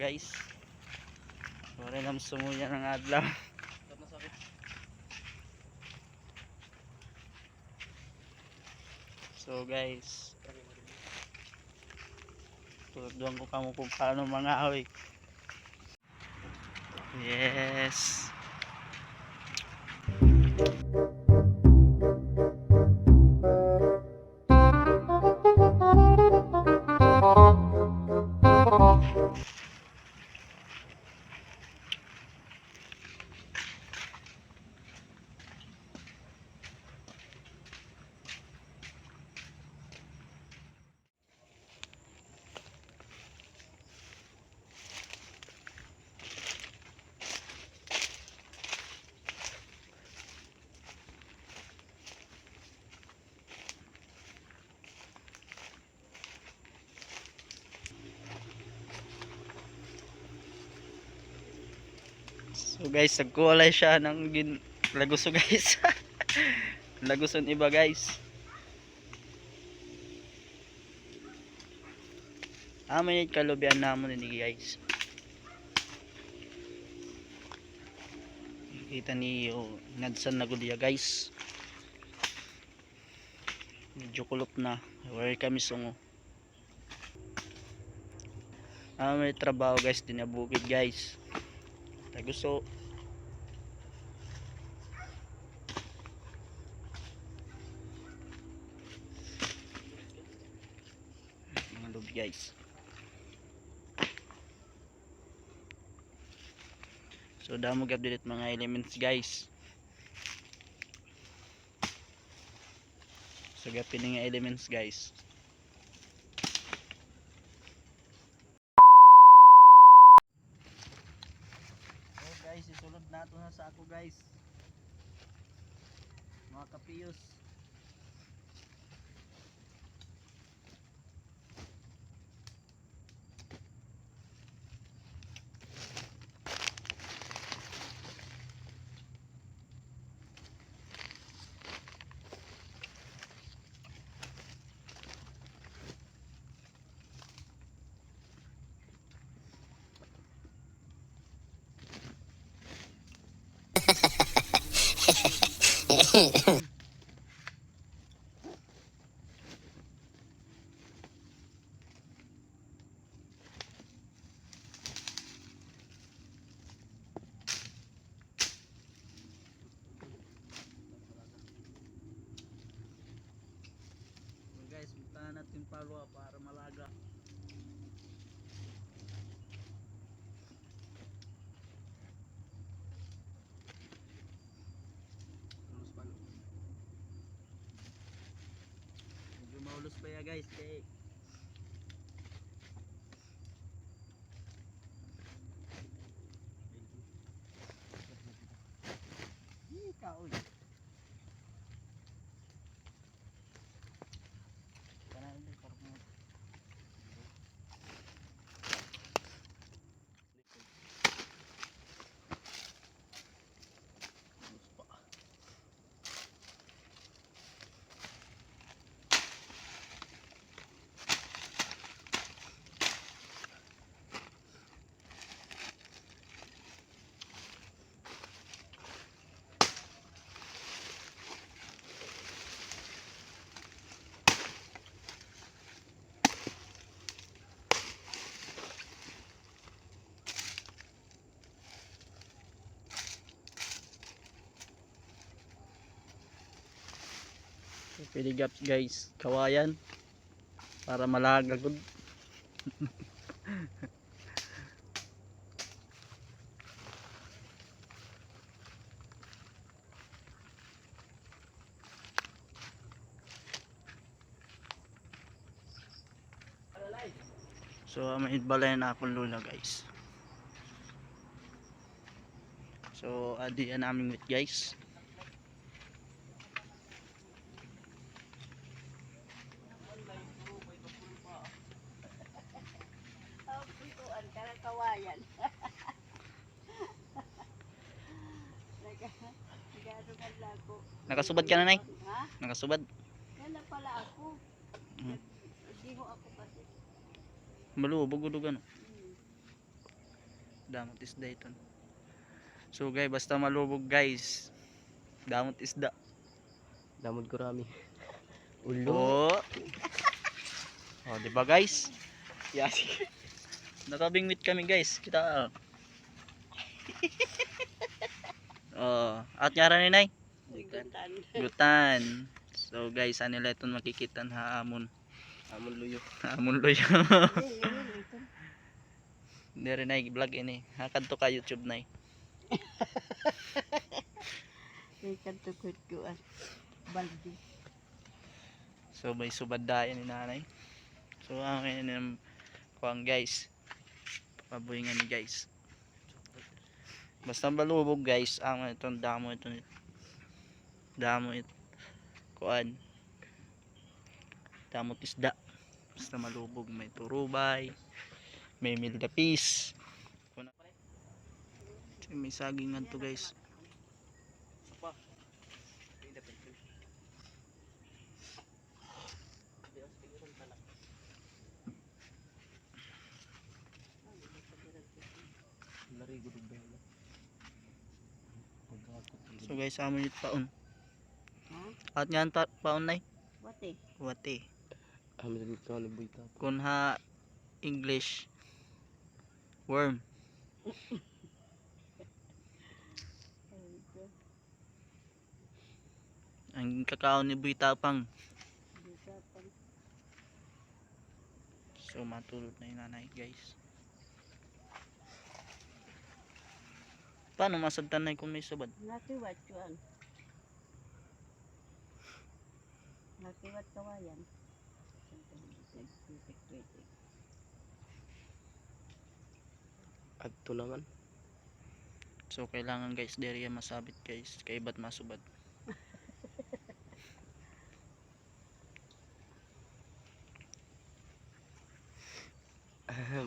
guys. Wala nang sumuya ng adlaw. So guys, tuturuan ko kamo kung paano mangahoy. Yes. So guys, nagkuwalay siya ng laguso guys. Laguson iba guys. May kalubian namon ini guys. Kita niyo nadsan na gudiya guys. Medyo kulop na. Where kami sungo. May trabaho guys din na bukid guys. Laguso. Mga loob guys. So damo update mga elements guys. So gapin nga elements guys. So guys, isulod nato na sa ako guys. Mga kapiyos. Guys, puntahan natin palwa para malaga. Medyo maulos pa ya guys kay kaoy. Piligap guys, kawayan para malaga gud. So may balay na akong lula guys. So adi yan namin with guys. Kawayan. Nakasubad ka na nay? Ha? Nakasubad? Yan na pala ako. Hindi ho ako kasi. Malubog gud ano. Damot isda ito. So guys, basta malubog guys. Damot isda. Damod ko rami. Ulo. Oh. Oh, di ba guys? Yasi. Nakabingwit kami guys. Kita. Oh, at nyara ni Nay. Gutan. Gutan. So guys, ano nila itong makikita na hamon. Amon luyo. Hamon loyo. Ito. Hindi rin Nay, vlog ini. Hakad to ka YouTube Nay. Ikan tukod ko ang baldi. So may subad dayan ni nanay. So ang kainan kuang guys. Pabuhingan ni guys. Basta balubog guys, ang itong damo ito. Damo ito. Kuan. Damot isda. Basta malubog, may turubay, may milgapis. May sagingan to guys. So guys, amo nito paon. Ha? At nga paon nay. Wate. Wate. Amin din ka na buita. Kun ha English worm. Ang kakao ni Buy Tapang. So matulog na yung nanay guys. Paano masabtan na kung may sabad? Nakiwat ko ang. Nakiwat kawayan. Adto naman. So kailangan guys deriya masabit guys. Kay ba't masubad.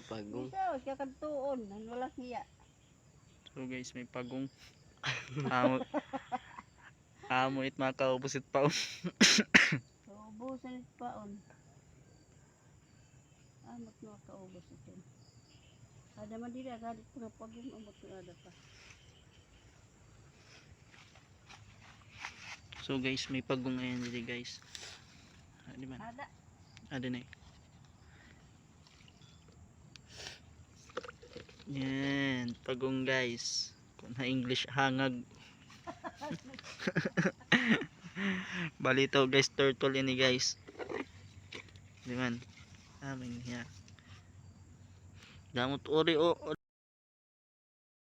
Pagong. Ikaw, siya kantuon. Wala siya. So guys may pagong. Amo. Amo it makaubusit pa. So, ubusan it paon. Amot na kaubos ito. Ada man dila, galit pa nga pagong amot na ada pa. So guys may pagong ngayon dito guys. Di man? Ada. Ada na yan, pagong guys. Kung na English hangag. Balito guys, turtle ini guys. Di man? Amin niya. Damot ori o.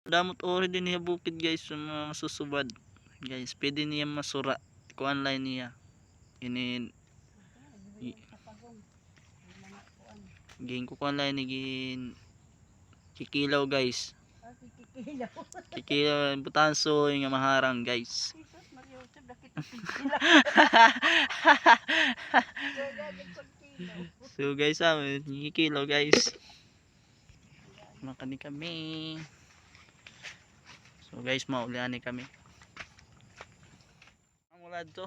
Damot ori din niya bukid guys sa mga susubad. Guys, pwede niya masura. Kuan line niya. Ini Sa pagong. Mga kuan. gin ko kuan line ni gin kikilaw guys. Kikilaw. Kikilaw butanso yung maharang guys. Jesus, mariusod na kita kikilaw. So guys, kikilaw guys. Makani kami. So guys, maulian kami. Ang ulad to.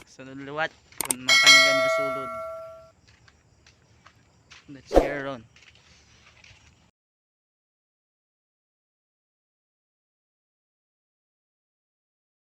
Sunod liwat kung makani kami sulod. Let's hear on.